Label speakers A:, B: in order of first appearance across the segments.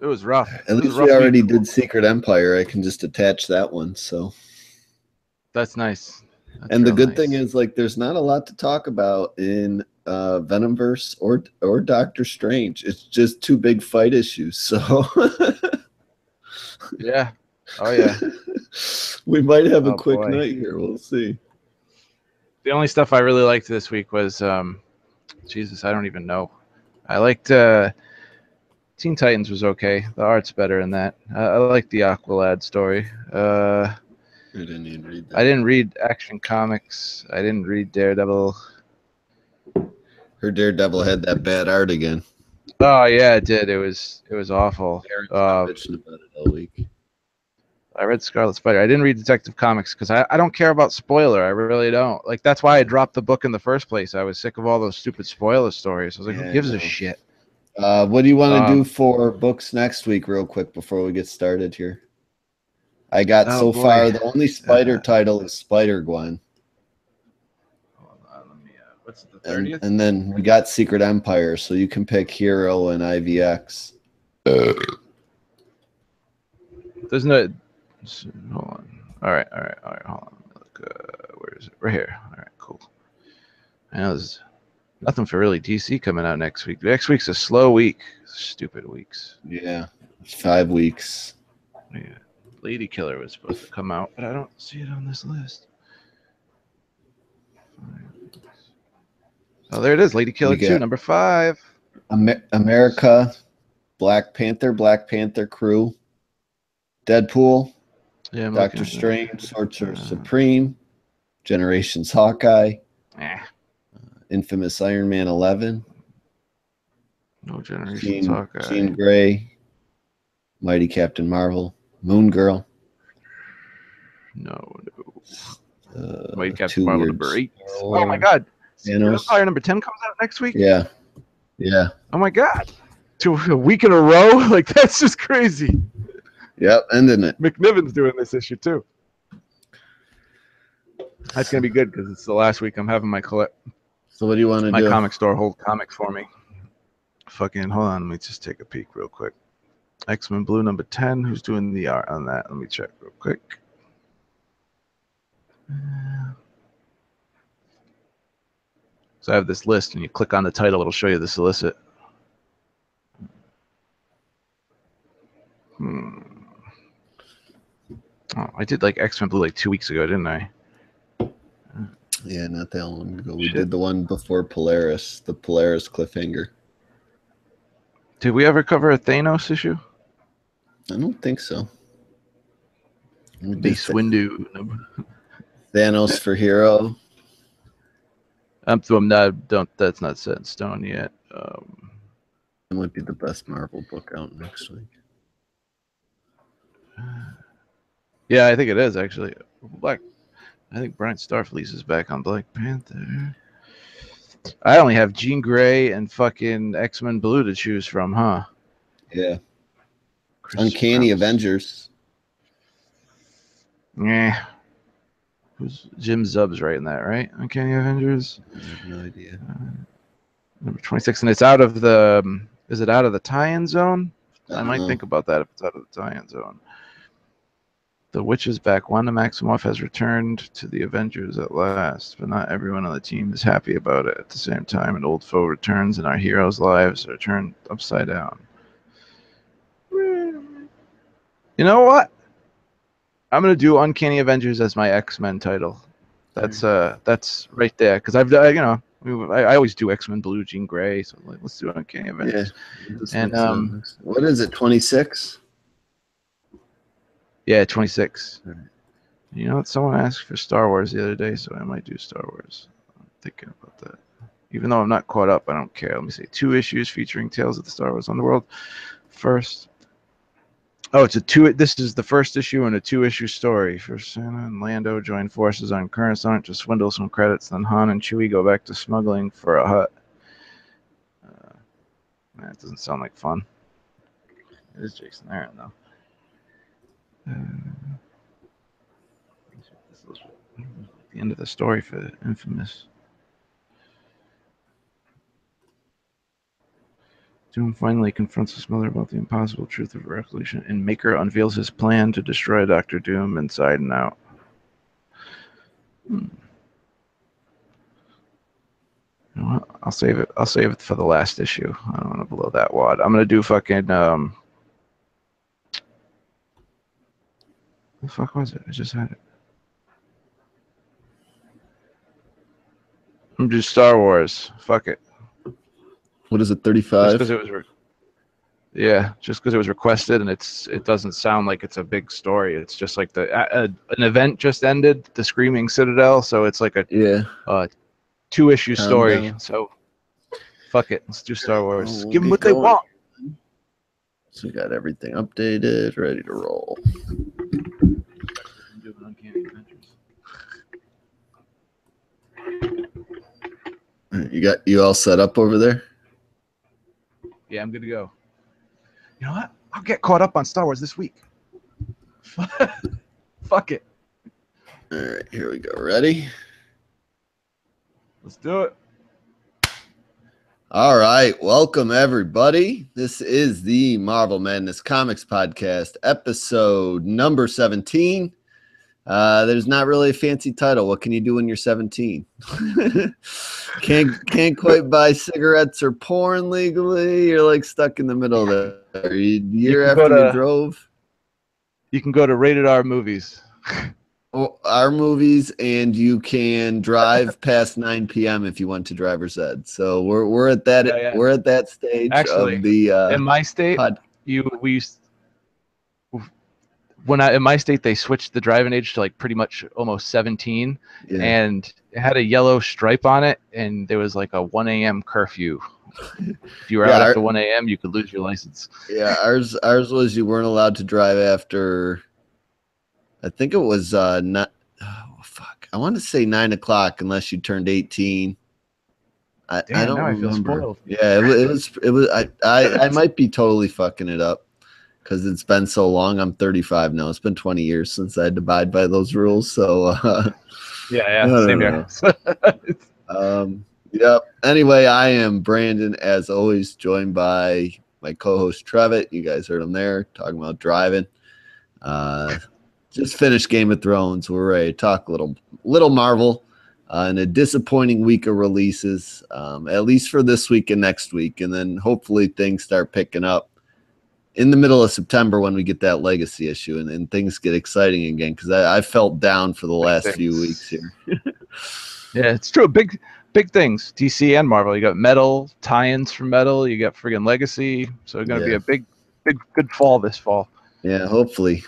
A: It was rough.
B: At
A: It was a
B: least we
A: rough week.
B: already did Secret Empire. I can just attach that one. So,
A: That's nice. That's
B: and the
A: real
B: good thing
A: nice.
B: is, like, there's not a lot to talk about in Venomverse or Doctor Strange. It's just two big fight issues. So,
A: Yeah. Oh yeah.
B: we might have a
A: Oh
B: quick
A: boy.
B: night here. We'll see.
A: The only stuff I really liked this week was Jesus, I don't even know. I liked Teen Titans was okay. The art's better in that. I like the Aqualad story.
B: I didn't even read that.
A: I didn't read Action Comics. I didn't read Daredevil.
B: Her Daredevil had that bad art again.
A: Oh yeah, it did. It was awful.
B: Aaron's been bitching about it all week.
A: I read Scarlet Spider. I didn't read Detective Comics because I don't care about spoiler. I really don't. Like that's why I dropped the book in the first place. I was sick of all those stupid spoiler stories. I was like, who gives a shit?
B: What do you want to do for books next week, real quick, before we get started here? I got
A: Oh
B: so
A: boy.
B: far the only Spider title is Spider Gwen.
A: Hold on, let me. What's it, the 30th?
B: And then we got Secret Empire, so you can pick Hero and IVX.
A: There's no. Hold on. All right. Hold on. Look, where is it? Right here. All right, cool. I know there's nothing for really DC coming out next week. Next week's a slow week. Stupid weeks.
B: Yeah, 5 weeks.
A: Yeah. Lady Killer was supposed to come out, but I don't see it on this list. Oh, there it is. Lady Killer 2, number 5.
B: America, Black Panther Crew, Deadpool,
A: Yeah,
B: Doctor Strange, Sorcerer Supreme, Generations Hawkeye, Infamous Iron Man 11,
A: no Generations Hawkeye,
B: Jean Grey, Mighty Captain Marvel, Moon Girl.
A: No. Mighty Captain Marvel number 8.
B: Or,
A: oh my God. Empire number 10 comes out next week?
B: Yeah.
A: Oh my God. A week in a row? Like, that's just crazy.
B: Yep, ending it.
A: McNiven's doing this issue too. That's going to be good because it's the last week I'm having my collect.
B: So what do you want to do?
A: My comic store hold comics for me. Fucking, hold on. Let me just take a peek real quick. X-Men Blue number 10. Who's doing the art on that? Let me check real quick. So I have this list, and you click on the title, it'll show you the solicit. Oh, I did like X-Men Blue like 2 weeks ago, didn't I?
B: Yeah, not that long ago. We did the one before Polaris, the Polaris cliffhanger.
A: Did we ever cover a Thanos issue?
B: I don't think so.
A: Mace Windu.
B: Thanos for Hero.
A: That's not set in stone yet.
B: It might be the best Marvel book out next week.
A: Yeah, I think it is actually. I think Brian Starfleece is back on Black Panther. I only have Jean Grey and fucking X-Men Blue to choose from, huh?
B: Yeah. Uncanny Avengers.
A: Yeah. Who's Jim Zub's writing that, right? Uncanny Avengers.
B: I have no idea.
A: Number 26, and it's out of the. Is it out of the tie-in zone? I might think about that if it's out of the tie-in zone. The Witch is back. Wanda Maximoff has returned to the Avengers at last, but not everyone on the team is happy about it. At the same time, an old foe returns, and our heroes' lives are turned upside down. You know what? I'm gonna do Uncanny Avengers as my X-Men title. That's right there because I always do X-Men Blue, Jean Grey, so let's do Uncanny Avengers.
B: Yeah. And what is it? 26.
A: Yeah, 26. Right. You know what? Someone asked for Star Wars the other day, so I might do Star Wars. I'm thinking about that. Even though I'm not caught up, I don't care. Let me see. 2 issues featuring tales of the Star Wars Underworld. First. Oh, it's a 2. This is the first issue in a 2-issue story. First, Santa and Lando join forces on Coruscant to swindle some credits. Then Han and Chewie go back to smuggling for a hut. That doesn't sound like fun. It is Jason Aaron, though. This is the end of the story for Infamous. Doom finally confronts his mother about the impossible truth of her recollection, and Maker unveils his plan to destroy Dr. Doom inside and out. You know what? I'll save it. I'll save it for the last issue. I don't want to blow that wad. I'm gonna do fucking the fuck was it? I just had it. I'm just Star Wars. Fuck it.
B: What is it,
A: Just
B: 35?
A: because it was, just because it was requested, and it doesn't sound like it's a big story. It's just like an event just ended, the Screaming Citadel. So it's like a 2-issue story.
B: Countdown.
A: So fuck it. Let's do Star Wars.
B: We'll
A: Give them
B: get
A: what they
B: going.
A: want.
B: So we got everything updated, ready to roll. You all set up over there?
A: Yeah, I'm good to go. You know what? I'll get caught up on Star Wars this week. Fuck it.
B: All right, here we go. Ready?
A: Let's do it.
B: All right, welcome everybody. This is the Marvel Madness Comics Podcast, episode number 17. There's not really a fancy title. What can you do when you're 17? Can't quite buy cigarettes or porn legally. You're like stuck in the middle of the year after you drove.
A: You can go to Rated R Movies.
B: Our movies, and you can drive past 9 p.m. if you went to driver's ed. So we're at that we're at that stage.
A: Actually,
B: of the
A: in my state, in my state they switched the driving age to like pretty much almost 17, and it had a yellow stripe on it, and there was like a 1 a.m. curfew. If you were out after 1 a.m., you could lose your license.
B: Yeah, ours was you weren't allowed to drive after. I think it was not. Oh fuck! I want to say 9 o'clock unless you turned 18. I don't remember. I feel spoiled. Yeah, it was. I might be totally fucking it up because it's been so long. I'm 35 now. It's been 20 years since I had to abide by those rules. So
A: same here.
B: Yep. Anyway, I am Brandon, as always, joined by my co-host Trevitt. You guys heard him there talking about driving. Just finished Game of Thrones. We're ready to talk a little Marvel and a disappointing week of releases, at least for this week and next week. And then hopefully things start picking up in the middle of September when we get that legacy issue and things get exciting again. Because I felt down for the last few weeks here.
A: Yeah, it's true. Big things. DC and Marvel. You got Metal, tie-ins for Metal. You got friggin' Legacy. So it's going to be a big, good fall this fall.
B: Yeah, hopefully.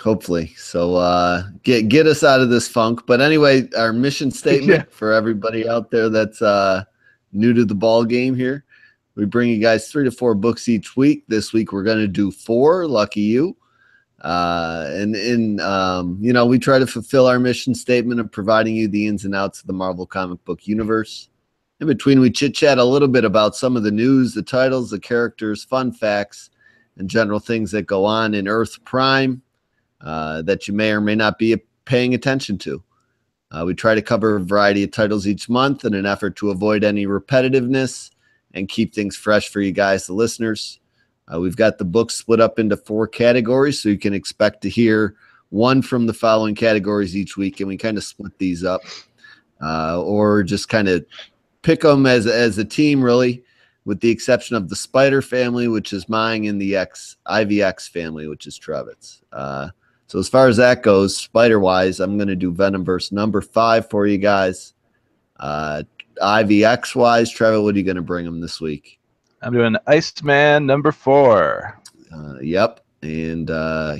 B: So get us out of this funk. But anyway, our mission statement for everybody out there that's new to the ball game here. We bring you guys 3 to 4 books each week. This week we're going to do 4. Lucky you. We try to fulfill our mission statement of providing you the ins and outs of the Marvel comic book universe. In between, we chit-chat a little bit about some of the news, the titles, the characters, fun facts, and general things that go on in Earth Prime that you may or may not be paying attention to. We try to cover a variety of titles each month in an effort to avoid any repetitiveness and keep things fresh for you guys, the listeners. We've got the books split up into 4 categories, so you can expect to hear one from the following categories each week, and we kind of split these up or just kind of pick them as a team, really, with the exception of the Spider family, which is mine, and the IVX family, which is Trevitt's. So as far as that goes, Spider-wise, I'm going to do Venomverse number 5 for you guys. IVX-wise, Trevitt, what are you going to bring them this week?
A: I'm doing Iceman number 4.
B: Yep. And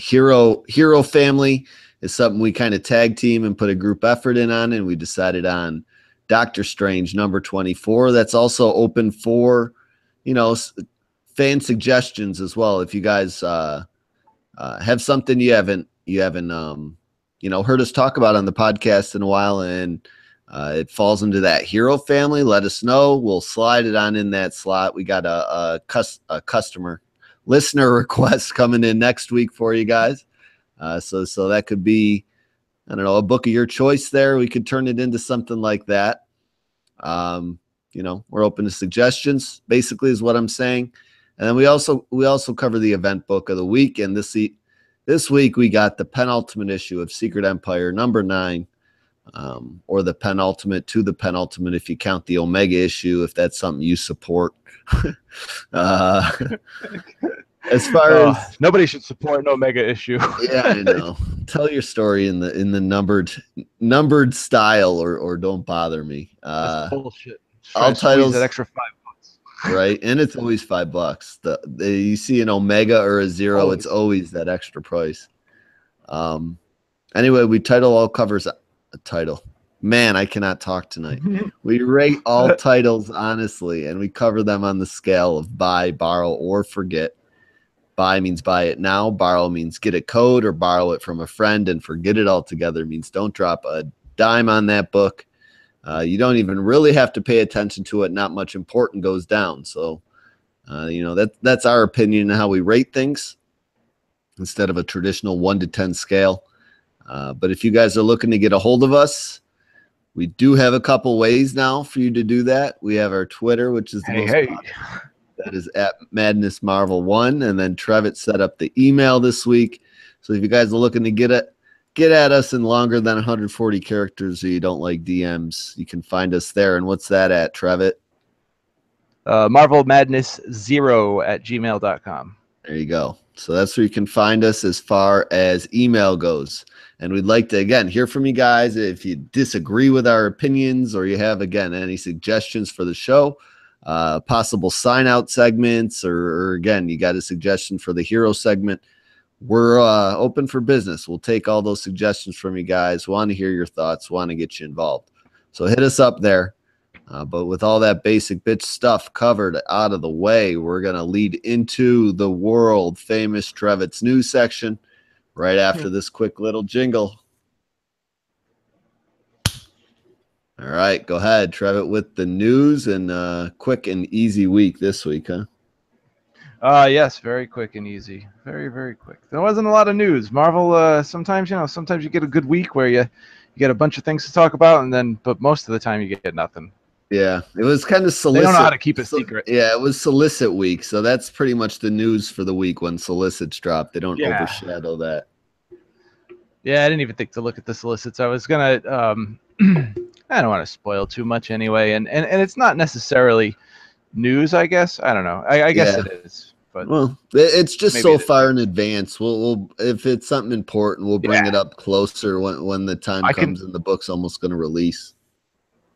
B: Hero Family is something we kind of tag team and put a group effort in on, and we decided on Doctor Strange number 24. That's also open for, fan suggestions as well. If you guys have something you haven't heard us talk about on the podcast in a while, and it falls into that hero family, let us know. We'll slide it on in that slot. We got a customer listener request coming in next week for you guys. So that could be, I don't know, a book of your choice there. We could turn it into something like that. We're open to suggestions, basically, is what I'm saying. And then we also cover the event book of the week. And this week we got the penultimate issue of Secret Empire #9, or the penultimate to the penultimate if you count the Omega issue, if that's something you support. As far as
A: nobody should support an Omega issue.
B: Yeah, I know. Tell your story in the numbered style, or don't bother me.
A: That's bullshit.
B: All titles
A: that extra $5.
B: Right, and it's always $5. You see an Omega or a Zero, it's always that extra price. Anyway, we title all covers a title. Man, I cannot talk tonight. We rate all titles honestly, and we cover them on the scale of buy, borrow, or forget. Buy means buy it now. Borrow means get a code or borrow it from a friend, and forget it altogether means don't drop a dime on that book. You don't even really have to pay attention to it. Not much important goes down. So, that's our opinion on how we rate things instead of a traditional 1 to 10 scale. But if you guys are looking to get a hold of us, we do have a couple ways now for you to do that. We have our Twitter, which is the most popular. That is at Madness Marvel 1. And then Trevitt set up the email this week. So if you guys are looking to get at us in longer than 140 characters, or you don't like DMs, you can find us there. And what's that at, Trevitt?
A: MarvelMadness0@gmail.com.
B: There you go. So that's where you can find us as far as email goes. And we'd like to, again, hear from you guys. If you disagree with our opinions, or you have, again, any suggestions for the show, possible sign-out segments, or again, you got a suggestion for the hero segment, we're open for business. We'll take all those suggestions from you guys. Want to hear your thoughts, want to get you involved. So hit us up there. But with all that basic bitch stuff covered out of the way, we're going to lead into the world famous Trevitt's news section right after this quick little jingle. All right, go ahead, Trevitt, with the news, and quick and easy week this week, huh?
A: Yes, very quick and easy. Very, very quick. There wasn't a lot of news. Marvel, sometimes you get a good week where you get a bunch of things to talk about, but most of the time you get nothing.
B: Yeah, it was kind of solicit.
A: They don't know how to keep a secret.
B: Yeah, it was solicit week, so that's pretty much the news for the week when solicits drop. They don't overshadow that.
A: Yeah, I didn't even think to look at the solicits. I was gonna. I don't want to spoil too much anyway, and it's not necessarily news, I guess. I don't know. I guess it is. But
B: well, it's just so far in advance. We'll if it's something important, we'll bring it up closer when the time comes and the book's almost going to release.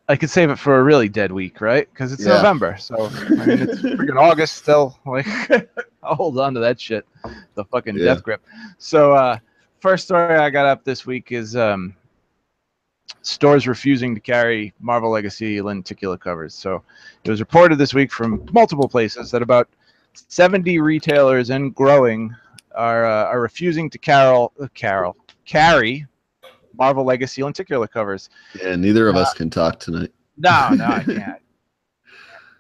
A: I could save it for a really dead week, right? Because it's November, so I mean it's freaking August still. Like I'll hold on to that shit, the fucking death grip. So first story I got up this week is stores refusing to carry Marvel Legacy lenticular covers. So it was reported this week from multiple places that about 70 retailers and growing are refusing to carry Marvel Legacy lenticular covers.
B: Yeah, neither of us can talk tonight.
A: No, I can't.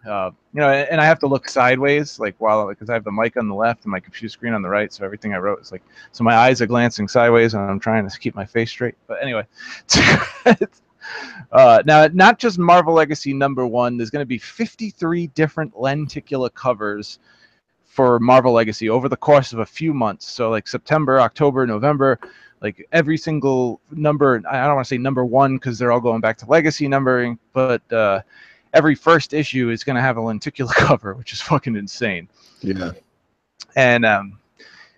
A: And I have to look sideways, because I have the mic on the left and my computer screen on the right, so everything I wrote is so my eyes are glancing sideways, and I'm trying to keep my face straight. But anyway, now not just Marvel Legacy #1. There's going to be 53 different lenticular covers for Marvel Legacy over the course of a few months. So September, October, November. Every single number, I don't want to say #1 because they're all going back to Legacy numbering, but every first issue is going to have a lenticular cover, which is fucking insane.
B: Yeah.
A: And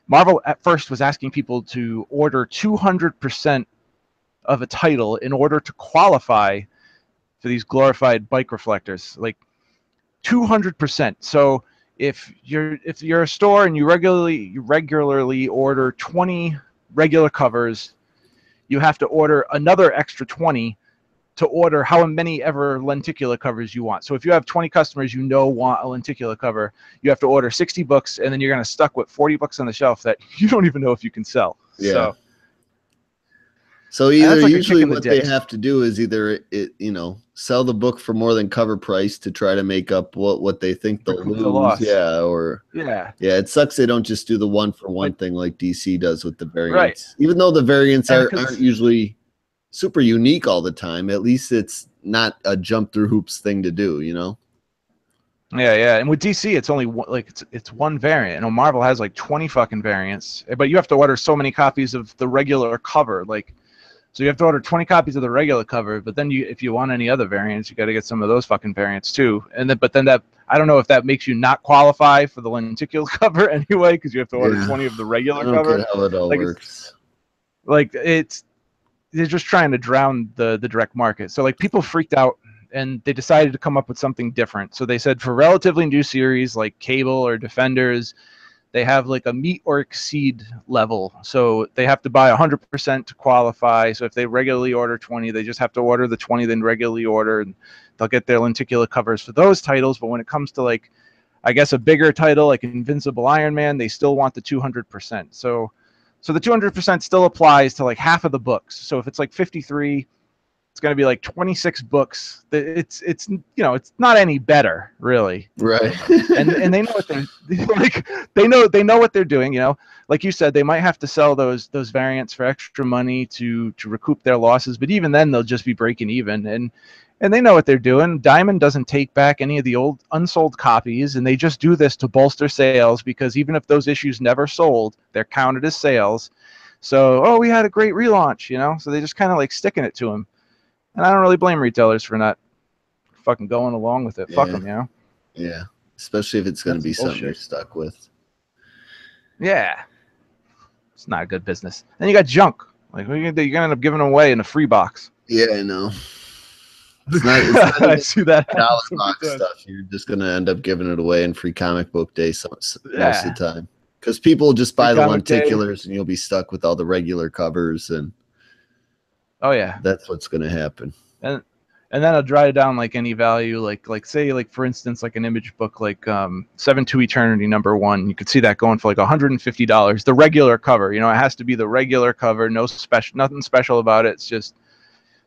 A: Marvel at first was asking people to order 200% of a title in order to qualify for these glorified bike reflectors. 200%. So if you're a store and you regularly order 20 regular covers, you have to order another extra 20 to order how many ever lenticular covers you want. So if you have 20 customers want a lenticular cover, you have to order 60 books, and then you're going to stuck with 40 books on the shelf that you don't even know if you can sell.
B: Yeah. So usually what they have to do is either sell the book for more than cover price to try to make up what they think they'll lose. Yeah, it sucks they don't just do the one for one thing like DC does with the variants.
A: Right.
B: Even though the variants aren't usually super unique all the time, at least it's not a jump through hoops thing to do,
A: Yeah, yeah. And with DC, it's only one, like it's one variant. You know, Marvel has like 20 fucking variants, but you have to order so many copies of the regular cover. Like, so you have to order 20 copies of the regular cover, but then if you want any other variants, you got to get some of those fucking variants too. And then, but then that, I don't know if that makes you not qualify for the lenticular cover anyway, because you have to order
B: Yeah.
A: 20 of the
B: I
A: regular
B: don't
A: cover.
B: get how it all
A: Like
B: works.
A: it's they're just trying to drown the direct market. So like people freaked out and they decided to come up with something different. So they said for relatively new series like Cable or Defenders, they have like a meet or exceed level. So they have to buy 100% to qualify. So if they regularly order 20, they just have to order the 20 then regularly order, and they'll get their lenticular covers for those titles. But when it comes to like, I guess a bigger title like Invincible Iron Man, they still want the 200%. So the 200% still applies to like half of the books. So if it's like 53, it's going to be like 26 books. It's you know, it's not any better really.
B: Right.
A: And they know what they're like. They know what they're doing. You know, like you said, they might have to sell those variants for extra money to recoup their losses. But even then, they'll just be breaking even. And they know what they're doing. Diamond doesn't take back any of the old unsold copies, and they just do this to bolster sales because even if those issues never sold, they're counted as sales. So, oh, we had a great relaunch, you know. So they just kind of like sticking it to them, and I don't really blame retailers for not fucking going along with it.
B: Yeah.
A: Fuck them, you know.
B: Yeah. Especially if it's going to be something
A: bullshit.
B: you're stuck with.
A: Yeah, it's not a good business. Then you got junk. Like you're gonna end up giving them away in a free box.
B: Yeah, I know. It's not
A: I
B: even
A: see that
B: dollar box stuff. You're just going to end up giving it away in free comic book day most of the time. Because people just buy the lenticulars and you'll be stuck with all the regular covers. And
A: oh yeah,
B: that's what's going to happen.
A: And then I'll drive it down like any value, like say like for instance like an image book like 7 to Eternity #1. You could see that going for like $150. The regular cover, you know, it has to be the regular cover, no special, nothing special about it. It's just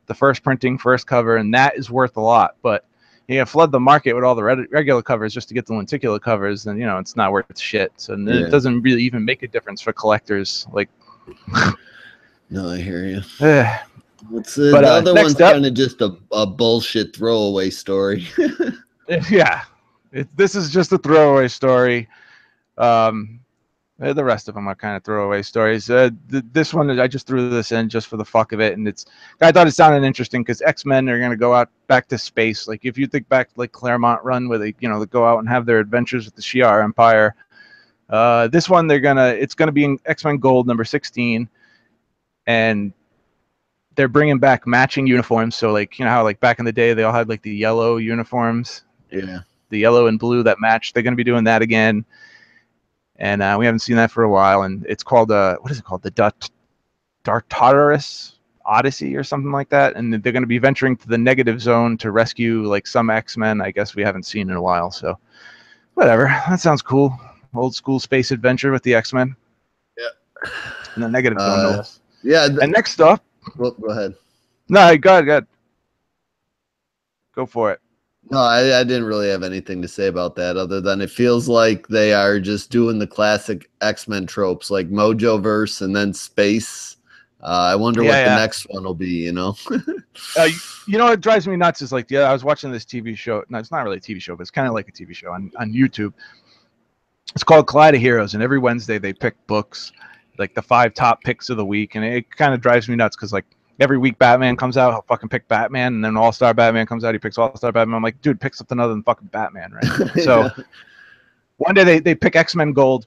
A: the first printing, first cover, and that is worth a lot. But you know, flood the market with all the regular covers just to get the lenticular covers, then you know it's not worth shit. So it doesn't really even make a difference for collectors. Like,
B: no, I hear you.
A: But
B: the other one's kind of just a bullshit throwaway story.
A: Yeah, this is just a throwaway story. The rest of them are kind of throwaway stories. This one, I just threw this in just for the fuck of it, and I thought it sounded interesting because X-Men are going to go out back to space. Like if you think back to like Claremont run where they go out and have their adventures with the Shi'ar Empire. This one it's gonna be in X-Men Gold #16, and they're bringing back matching uniforms. So like, you know how like back in the day they all had like the yellow uniforms,
B: the
A: yellow and blue that match. They're going to be doing that again, and we haven't seen that for a while. And it's called what is it called? The Dartarus Odyssey or something like that. And they're going to be venturing to the negative zone to rescue like some X-Men. I guess we haven't seen in a while. So whatever, that sounds cool. Old school space adventure with the X-Men.
B: Yeah.
A: And the negative zone, no less.
B: Yeah.
A: And next up.
B: Well, go ahead.
A: No, go ahead. Go for it.
B: No, I didn't really have anything to say about that other than it feels like they are just doing the classic X-Men tropes like Mojoverse and then space. I wonder what the next one will be, you know?
A: You know what drives me nuts is like, I was watching this TV show. No, it's not really a TV show, but it's kind of like a TV show on YouTube. It's called Collide of Heroes, and every Wednesday they pick books, like the 5 top picks of the week, and it kind of drives me nuts because like every week Batman comes out, he'll fucking pick Batman, and then All-Star Batman comes out, he picks All-Star Batman. I'm like, dude, pick something other than fucking Batman, right? So one day they pick X-Men Gold,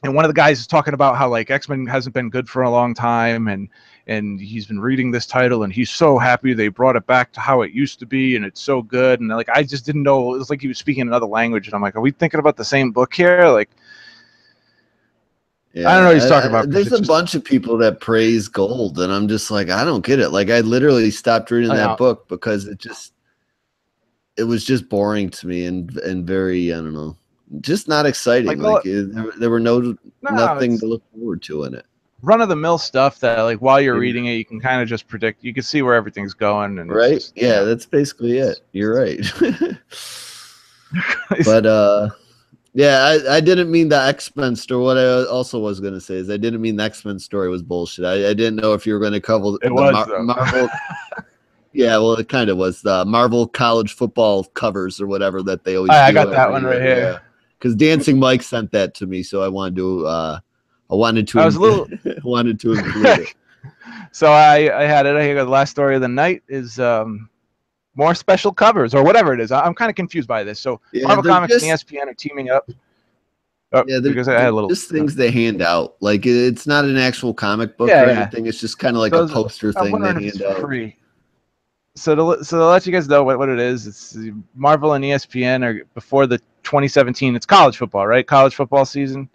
A: and one of the guys is talking about how like X-Men hasn't been good for a long time, and he's been reading this title, and he's so happy they brought it back to how it used to be, and it's so good. And like I just didn't know, it was like he was speaking another language, and I'm like, are we thinking about the same book here? Like,
B: yeah,
A: I don't know what he's talking about.
B: There's a bunch of people that praise Gold, and I'm just like, I don't get it. Like I literally stopped reading that book because it was just boring to me and very, I don't know, just not exciting. Like there were nothing to look forward to in it.
A: Run of the mill stuff that like while you're reading it, you can kind of just predict. You can see where everything's going. And
B: right? Just, yeah, that's basically it. You're right. But yeah, I didn't mean the X-Men story. What I also was going to say is I didn't mean the X-Men story was bullshit. I didn't know if you were going to cover
A: Marvel.
B: Yeah, well, it kind of was the Marvel college football covers or whatever that they always
A: I
B: do
A: got that
B: every
A: one right
B: year.
A: here.
B: Yeah, because Dancing Mike sent that to me, so I wanted to. I
A: was a little
B: wanted to include it.
A: So I had it. I hear the last story of the night is more special covers or whatever it is. I'm kind of confused by this. So
B: Yeah,
A: Marvel
B: they're
A: Comics and
B: just
A: ESPN are teaming up.
B: yeah,
A: Because I
B: they're
A: had a little.
B: just things they hand out. Like it's not an actual comic book
A: Yeah,
B: or
A: yeah.
B: anything. It's just kind of like
A: So
B: a poster
A: I'm
B: thing they
A: wondering if it's
B: hand out.
A: free. So to let you guys know what it is, it's Marvel and ESPN are before the 2017. It's college football, right? College football season.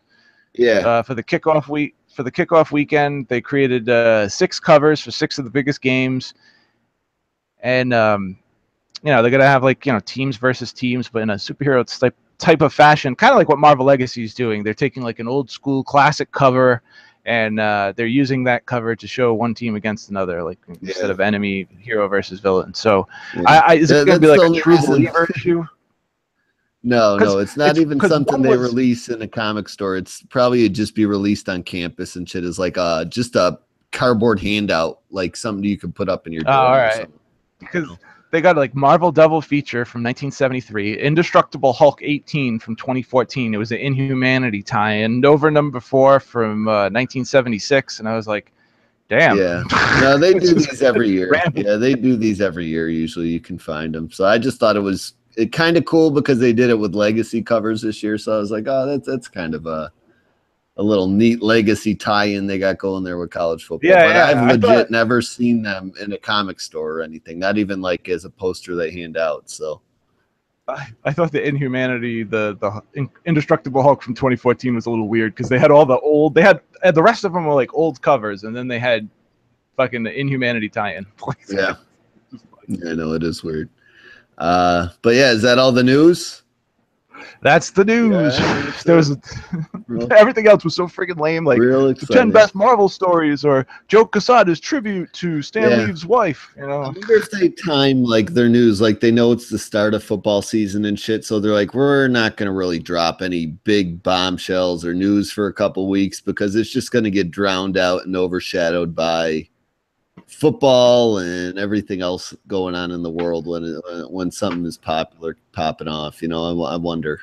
B: Yeah,
A: For the kickoff week, for the kickoff weekend, they created 6 covers for 6 of the biggest games, and they're gonna have like teams versus teams, but in a superhero type of fashion, kind of like what Marvel Legacy is doing. They're taking like an old school classic cover, and they're using that cover to show one team against another, like instead of enemy hero versus villain. So,
B: yeah.
A: is it gonna be
B: That's the
A: like a
B: only
A: true
B: reason.
A: believer issue?
B: No, it's not even
A: Because
B: something
A: one
B: they
A: was
B: release in a comic store. It's probably just be released on campus and shit as like just a cardboard handout, like something you could put up in your
A: all
B: dorm or
A: right,
B: something.
A: because they got like Marvel Double Feature from 1973, Indestructible Hulk 18 from 2014. It was an Inhumanity tie-in. Nova number 4 from 1976, and I was like, damn.
B: Yeah. No, they do these every year.
A: Random.
B: Yeah, they do these every year. Usually you can find them. So I just thought it was kind of cool because they did it with legacy covers this year. So I was like, oh, that's kind of a little neat legacy tie-in they got going there with college football.
A: Yeah,
B: but
A: yeah.
B: I've legit never seen them in a comic store or anything, not even like as a poster they hand out. So
A: I thought the Inhumanity, the Indestructible Hulk from 2014 was a little weird because they had all the old. They had the rest of them were like old covers, and then they had fucking the Inhumanity tie-in.
B: yeah, I know it is weird. But yeah, is that all the news?
A: That's the news.
B: Yeah,
A: There was everything else was so freaking lame. Like
B: real
A: the 10 best Marvel stories, or Joe Quesada's tribute to Stan Lee's wife.
B: I wonder if they time like their news, like they know it's the start of football season and shit, so they're like, we're not going to really drop any big bombshells or news for a couple weeks because it's just going to get drowned out and overshadowed by football and everything else going on in the world when something is popular popping off. I wonder.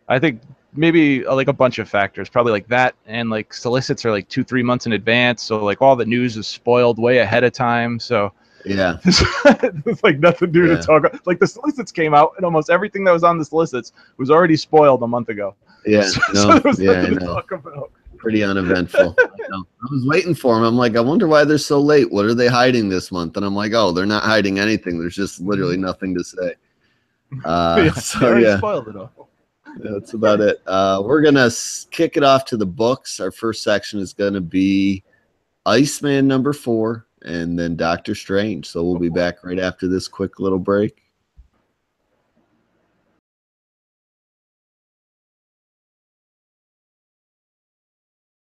A: I think maybe like a bunch of factors, probably like that, and like solicits are like 2-3 months in advance, so like all the news is spoiled way ahead of time. So
B: yeah,
A: there's like nothing new to talk about. Like the solicits came out, and almost everything that was on the solicits was already spoiled a month ago.
B: Yeah,
A: so there was nothing to talk about.
B: Pretty uneventful. I was waiting for them. I'm like, I wonder why they're so late. What are they hiding this month? And I'm like, oh, they're not hiding anything. There's just literally nothing to say.
A: Spoiled it all.
B: That's about it. We're gonna kick it off to the books. Our first section is gonna be Iceman number 4, and then Doctor Strange. So we'll be back right after this quick little break.